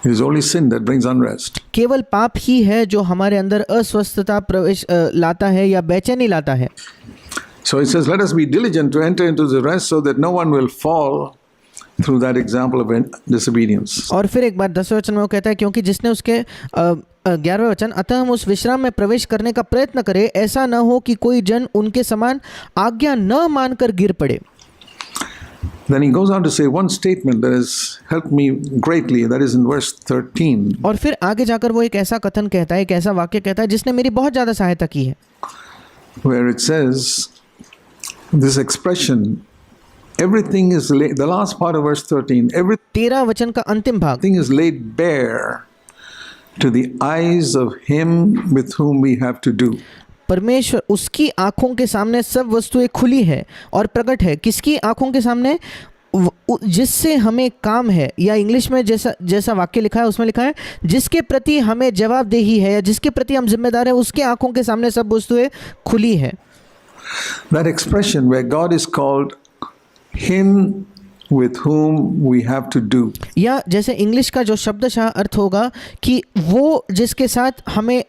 It is only sin that brings unrest. केवल पाप ही है जो हमारे अंदर अस्वस्थता प्रवेश लाता है या बेचैनी लाता है। So it says, let us be diligent to enter into the rest so that no one will fall through that example of disobedience. और फिर एक बार 10वें वचन में वो कहता है, क्योंकि जिसने उसके 11वें वचन, अतः हम उस विश्राम में प्रवेश करने का प्रयत्न करें, ऐसा न हो कि कोई जन उनके समान आज्ञा न मानकर गिर पड़े। Then he goes on to say one statement that has helped me greatly, that is in verse 13. और फिर आगे जाकर वो एक ऐसा कथन कहता है, एक ऐसा वाक्य कहता है जिसने मेरी बहुत ज़्यादा सहायता की है, where it says, this expression, everything is laid, the last part of verse 13, 13 वचन का अंतिम भाग, everything is laid bare to the eyes of him with whom we have to do. परमेश्वर, उसकी आंखों के सामने सब वस्तुएं खुली है और प्रकट है। किसकी आंखों के सामने? जिससे हमें काम है, या इंग्लिश में जैसा वाक्य लिखा है उसमें लिखा है, जिसके प्रति हमें जवाबदेही है या जिसके प्रति हम जिम्मेदार हैं, उसके आंखों के सामने सब वस्तुएं खुली है। That expression where God is called him with whom we have to do. या जैसे इंग्लिश का जो शब्दशः अर्थ होगा कि वो जिसके साथ हमें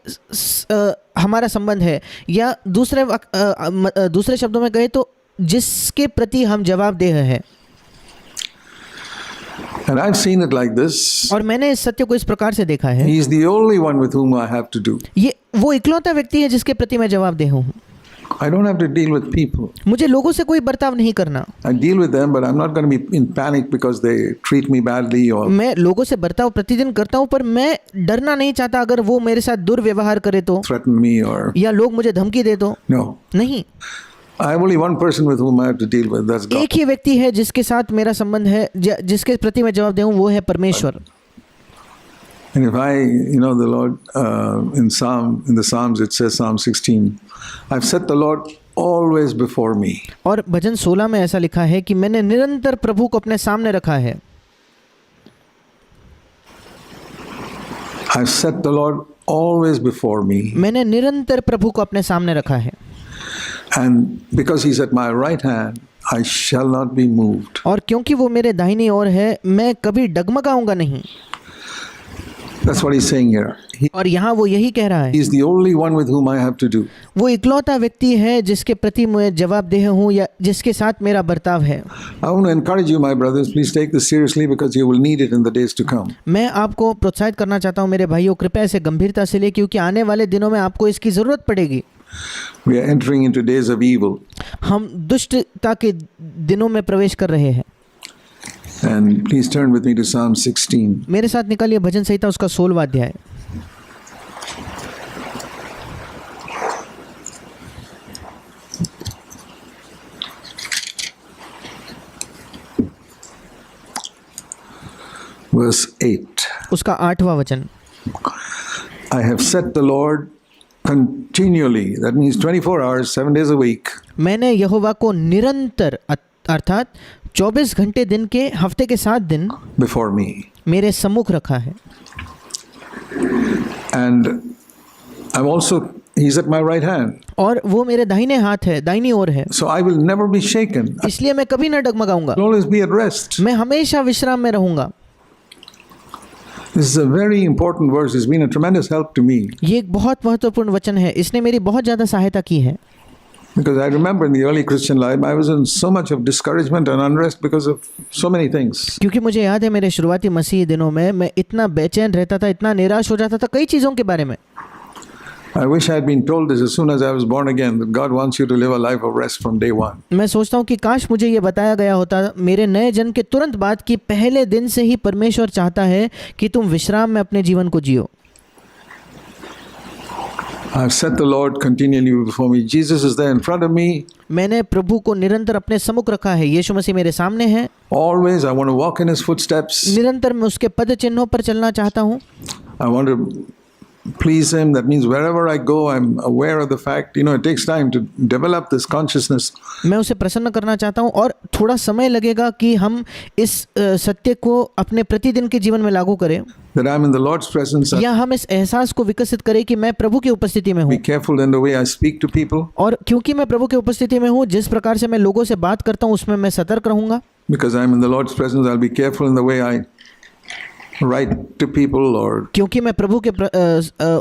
हमारा संबंध है, या दूसरे शब्दों में कहे तो जिसके प्रति हम जवाबदेह हैं। And I've seen it like this. और मैंने इस सत्य को इस प्रकार से देखा है, He is the only one with whom I have to do. ये वो इकलौता व्यक्ति है जिसके प्रति मैं जवाबदेह हूँ। I don't have to deal with people. मुझे लोगों से कोई बर्ताव नहीं करना। I deal with them, but I'm not going to be in panic because they treat me badly or. मैं लोगों से बर्ताव प्रतिदिन करता हूँ, पर मैं डरना नहीं चाहता अगर वो मेरे साथ दुर्व्यवहार करे तो, threaten me or. या लोग मुझे धमकी दे तो। No. नहीं। I have only one person with whom I have to deal with. That's God. एक ही व्यक्ति है जिसके साथ मेरा संबंध है, जिसके प्रति मैं जवाबदेह हूँ, वो है परमेश्वर। And if the Lord, in the Psalms it says, Psalm 16, I've set the Lord always before me. और भजन 16 में ऐसा लिखा है कि मैंने निरंतर प्रभु को अपने सामने रखा है। I've set the Lord always before me. मैंने निरंतर प्रभु को अपने सामने रखा है। And because he's at my right hand, I shall not be moved. और क्योंकि वो मेरे दाहिनी ओर है, मैं कभी डगमगाऊंगा नहीं। That's what he's saying here. और यहाँ वो यही कह रहा है, He's the only one with whom I have to do. वो इकलौता व्यक्ति है जिसके प्रति मैं जवाबदेह हूँ या जिसके साथ मेरा बर्ताव है। I want to encourage you, my brothers, please take this seriously because you will need it in the days to come. मैं आपको प्रोत्साहित करना चाहता हूँ मेरे भाइयों, कृपया इसे गंभीरता से ले, क्योंकि आने वाले दिनों में आपको इसकी ज़रूरत पड़ेगी। We are entering into days of evil. हम दुष्टता के दिनों में प्रवेश कर रहे हैं। And please turn with me to Psalm 16. मेरे साथ निकालिए भजन संहिता उसका 16वां अध्याय। Verse 8. उसका 8वां वचन। I have set the Lord continually. That means 24 hours, 7 days a week. मैंने यहोवा को निरंतर अर्थात 24 घंटे दिन के, हफ्ते के 7 दिन before me. मेरे सम्मुख रखा है। And I'm also, he's at my right hand. और वो मेरे दाहिने हाथ है, दाहिनी ओर है। So I will never be shaken. इसलिए मैं कभी ना डगमगाऊंगा। I'll always be at rest. मैं हमेशा विश्राम में रहूंगा। This is a very important verse. It's been a tremendous help to me. ये एक बहुत महत्वपूर्ण वचन है, इसने मेरी बहुत ज़्यादा सहायता की है। Because I remember in the early Christian life, I was in so much of discouragement and unrest because of so many things. क्योंकि मुझे याद है मेरे शुरुआती मसीही दिनों में मैं इतना बेचैन रहता था, इतना निराश हो जाता था कई चीज़ों के बारे में। I wish I had been told this as soon as I was born again, that God wants you to live a life of rest from day one. मैं सोचता हूँ कि काश मुझे ये बताया गया होता मेरे नए जन्म के तुरंत बाद कि पहले दिन से ही परमेश्वर चाहता है कि तुम विश्राम में अपने जीवन को जियो। I've set the Lord continually before me. Jesus is there in front of me. मैंने प्रभु को निरंतर अपने सम्मुख रखा है। यीशु मसीह मेरे सामने है। Always I want to walk in his footsteps. निरंतर मैं उसके पद चिन्हों पर चलना चाहता हूँ। I want to please him. That means wherever I go, I'm aware of the fact, it takes time to develop this consciousness. मैं उसे प्रसन्न करना चाहता हूँ और थोड़ा समय लगेगा कि हम इस सत्य को अपने प्रतिदिन के जीवन में लागू करें। That I'm in the Lord's presence. या हम इस एहसास को विकसित करें कि मैं प्रभु की उपस्थिति में हूँ। Be careful in the way I speak to people. और क्योंकि मैं प्रभु की उपस्थिति में हूँ, जिस प्रकार से मैं लोगों से बात करता हूँ उसमें मैं सतर्क रहूँगा। Because I'm in the Lord's presence, I'll be careful in the way I write to people or क्योंकि मैं प्रभु के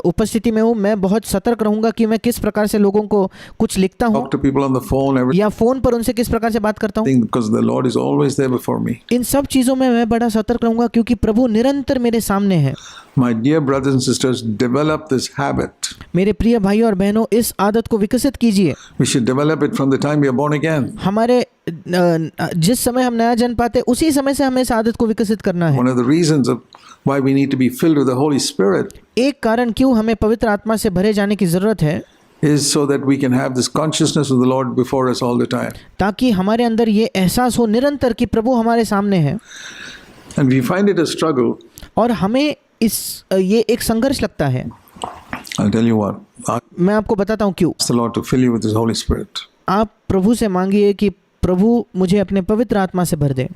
उपस्थिति में हूँ, मैं बहुत सतर्क रहूंगा कि मैं किस प्रकार से लोगों को कुछ लिखता हूँ talk to people on the phone, everything, या फोन पर उनसे किस प्रकार से बात करता हूँ। because the Lord is always there before me. इन सब चीज़ों में मैं बड़ा सतर्क रहूंगा क्योंकि प्रभु निरंतर मेरे सामने है। My dear brothers and sisters, develop this habit. मेरे प्रिय भाइयों और बहनों, इस आदत को विकसित कीजिए। We should develop it from the time we are born again. हमारे जिस समय हम नया जन्म पाते उसी समय से हमें इस आदत को विकसित करना है। One of the reasons of why we need to be filled with the Holy Spirit एक कारण क्यों हमें पवित्र आत्मा से भरे जाने की जरूरत है, is so that we can have this consciousness of the Lord before us all the time. ताकि हमारे अंदर ये एहसास हो निरंतर कि प्रभु हमारे सामने है। And we find it a struggle. और हमें ये एक संघर्ष लगता है। I'll tell you what. Ask मैं आपको बताता हूँ क्यों। the Lord to fill you with His Holy Spirit. आप प्रभु से मांगिए कि प्रभु मुझे अपने पवित्र आत्मा से भर दे।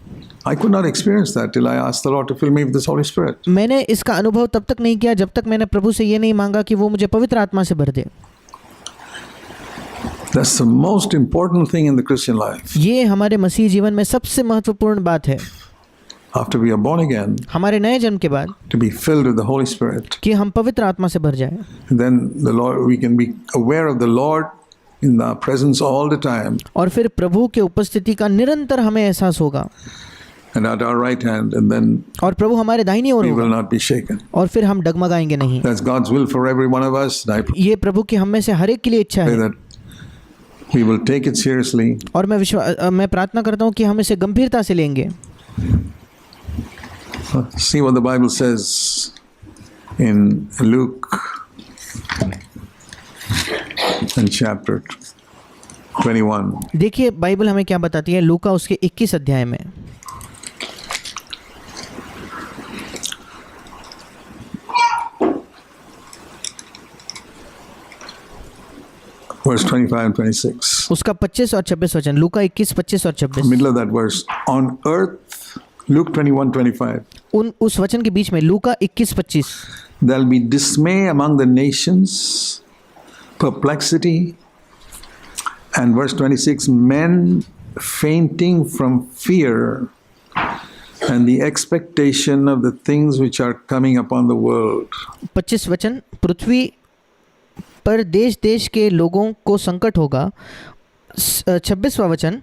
I could not experience that till I asked the Lord to fill me with His Holy Spirit. मैंने इसका अनुभव तब तक नहीं किया जब तक मैंने प्रभु से ये नहीं मांगा कि वो मुझे पवित्र आत्मा से भर दे। That's the most important thing in the Christian life. ये हमारे मसीह जीवन में सबसे महत्वपूर्ण बात है, After we are born again, हमारे नए जन्म के बाद, to be filled with the Holy Spirit. कि हम पवित्र आत्मा से भर जाएं। Then the Lord, we can be aware of the Lord in the presence all the time, और फिर प्रभु के उपस्थिति का निरंतर हमें एहसास होगा and at our right hand, and then और प्रभु हमारे दाहिनी ओर we will होगा not be shaken. और फिर हम डगमगाएंगे नहीं। That's God's will for every one of us. And I pray ये प्रभु की हम में से हर एक के लिए इच्छा है that we will take it seriously. और मैं प्रार्थना करता हूँ कि हम इसे गंभीरता से लेंगे। See what the Bible says in Luke in chapter 21. देखिए बाइबल हमें क्या बताती है लूका उसके 21 अध्याय में। Verse 25 and 26. उसका 25 और 26 वचन, लूका 21 25 और 26। Middle of that verse. On earth, Luke 21 25. उस वचन के बीच में लूका 21 25। There'll be dismay among the nations, perplexity, and verse 26, men fainting from fear and the expectation of the things which are coming upon the world. 25 वचन, पृथ्वी पर देश देश के लोगों को संकट होगा। 26वां वचन,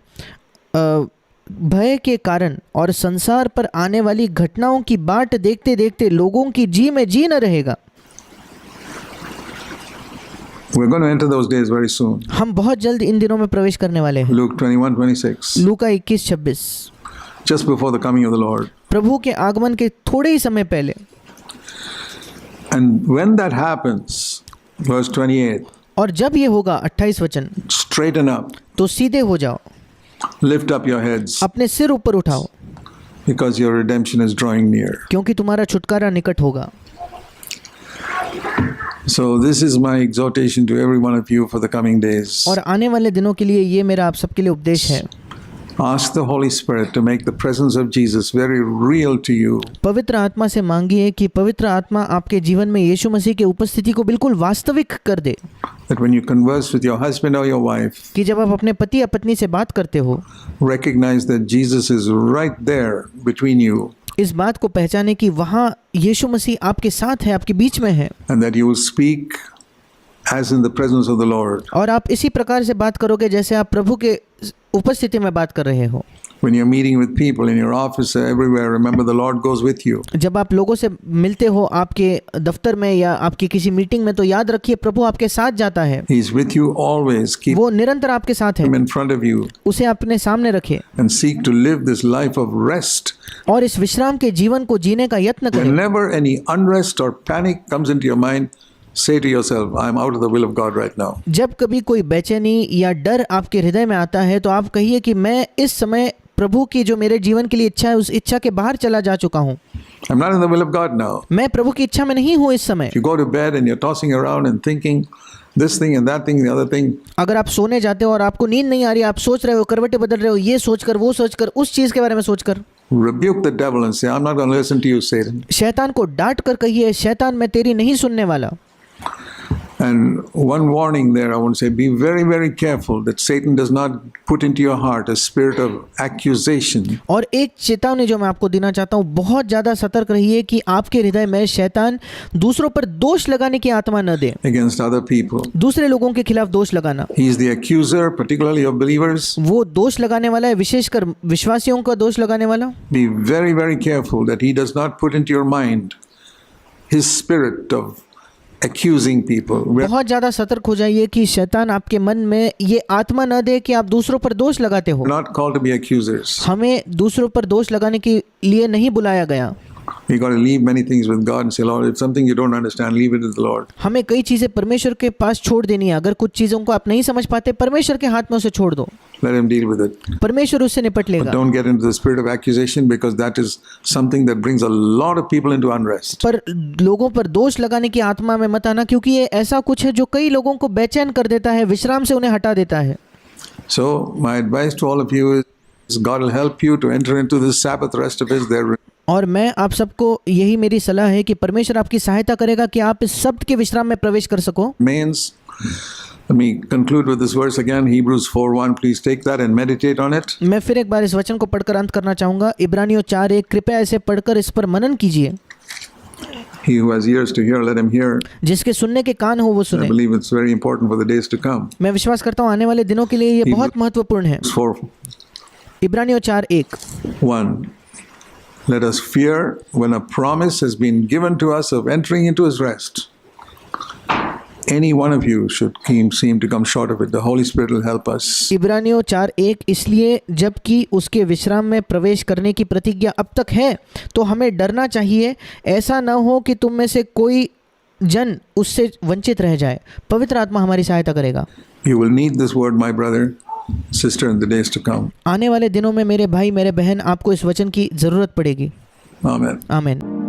भय के कारण और संसार पर आने वाली घटनाओं की बाट देखते देखते लोगों की जी में जी न रहेगा। We're going to enter those days very soon. हम बहुत जल्द इन दिनों में प्रवेश करने वाले हैं। Luke 21 26. Luka 21 26, Just before the coming of the Lord. प्रभु के आगमन के थोड़े ही समय पहले। And when that happens, verse 28, और जब ये होगा 28 वचन, straighten up, तो सीधे हो जाओ, lift up your heads, अपने सिर ऊपर उठाओ, because your redemption is drawing near. क्योंकि तुम्हारा छुटकारा निकट होगा। So this is my exhortation to every one of you for the coming days. और आने वाले दिनों के लिए ये मेरा आप सबके लिए उपदेश है। Ask the Holy Spirit to make the presence of Jesus very real to you. पवित्र आत्मा से मांगिए कि पवित्र आत्मा आपके जीवन में यीशु मसीह के उपस्थिति को बिल्कुल वास्तविक कर दे। That when you converse with your husband or your wife, कि जब आप अपने पति या पत्नी से बात करते हो, recognize that Jesus is right there between you. इस बात को पहचाने कि वहाँ यीशु मसीह आपके साथ है, आपके बीच में है। And that you will speak as in the presence of the Lord. और आप इसी प्रकार से बात करोगे जैसे आप प्रभु के उपस्थिति में बात कर रहे हो। When you're meeting with people in your office, everywhere, remember the Lord goes with you. जब आप लोगों से मिलते हो आपके दफ्तर में या आपकी किसी मीटिंग में, तो याद रखिए प्रभु आपके साथ जाता है। He's with you always. Keep वो निरंतर आपके साथ है, him in front of you उसे अपने सामने रखें and seek to live this life of rest. और इस विश्राम के जीवन को जीने का यत्न करें। Whenever any unrest or panic comes into your mind, say to yourself, I'm out of the will of God right now. जब कभी कोई बेचैनी या डर आपके हृदय में आता है तो आप कहिए कि मैं इस समय प्रभु की जो मेरे जीवन के लिए इच्छा है उस इच्छा के बाहर चला जा चुका हूँ। I'm not in the will of God now. मैं प्रभु की इच्छा में नहीं हूँ इस समय। If you go to bed and you're tossing around and thinking this thing and that thing, the other thing, अगर आप सोने जाते हो और आपको नींद नहीं आ रही, आप सोच रहे हो, करवटें बदल रहे हो, ये सोचकर वो सोचकर उस चीज़ के बारे में सोचकर, rebuke the devil and say, I'm not going to listen to you, Satan. शैतान को डांट कर कहिए, शैतान मैं तेरी नहीं सुनने वाला। And one warning there, I want to say, be very, very careful that Satan does not put into your heart a spirit of accusation और एक चेतावनी जो मैं आपको देना चाहता हूँ, बहुत ज़्यादा सतर्क रहिए कि आपके हृदय में शैतान दूसरों पर दोष लगाने की आत्मा न दे, against other people. दूसरे लोगों के खिलाफ दोष लगाना। He is the accuser, particularly of believers. वो दोष लगाने वाला है, विशेषकर विश्वासियों का दोष लगाने वाला। Be very, very careful that he does not put into your mind his spirit of accusing people. बहुत ज़्यादा सतर्क हो जाइए कि शैतान आपके मन में ये आत्मा न दे कि आप दूसरों पर दोष लगाते हो। We're not called to be accusers. हमें दूसरों पर दोष लगाने के लिए नहीं बुलाया गया। We got to leave many things with God and say, Lord, if something you don't understand, leave it with the Lord. हमें कई चीज़ें परमेश्वर के पास छोड़ देनी है। अगर कुछ चीज़ों को आप नहीं समझ पाते, परमेश्वर के हाथ में उसे छोड़ दो, Let him deal with it. परमेश्वर उससे निपट But लेगा। don't get into the spirit of accusation, because that is something that brings a lot of people into unrest. पर लोगों पर दोष लगाने की आत्मा में मत आना, क्योंकि ये ऐसा कुछ है जो कई लोगों को बेचैन कर देता है, विश्राम से उन्हें हटा देता है। So my advice to all of you is God will help you to enter into this Sabbath rest of His. There और मैं आप सबको यही मेरी सलाह है कि परमेश्वर आपकी सहायता करेगा कि आप इस सब्त के विश्राम में प्रवेश कर सको। remains. Let me conclude with this verse again, Hebrews 4:1. Please take that and meditate on it. मैं फिर एक बार इस वचन को पढ़कर अंत करना चाहूँगा। इब्रानियों 4:1, कृपया इसे पढ़कर इस पर मनन कीजिए। He who has ears to hear, let him hear. जिसके सुनने के कान हो वो I सुने। believe it's very important for the days to come. मैं विश्वास करता हूँ आने वाले दिनों के लिए ये बहुत महत्वपूर्ण है। 4:1. इब्रानियों 4:1, Let us fear when a promise has been given to us of entering into His rest. Any one of you should seem to come short of it. The Holy Spirit will help us. इब्रानियों 4:1, इसलिए जबकि उसके विश्राम में प्रवेश करने की प्रतिज्ञा अब तक है, तो हमें डरना चाहिए, ऐसा न हो कि तुम में से कोई जन उससे वंचित रह जाए। पवित्र आत्मा हमारी सहायता करेगा। You will need this word, my brother, sister, in the days to come. आने वाले दिनों में मेरे भाई मेरे बहन, आपको इस वचन की ज़रूरत पड़ेगी। Amen. आमीन।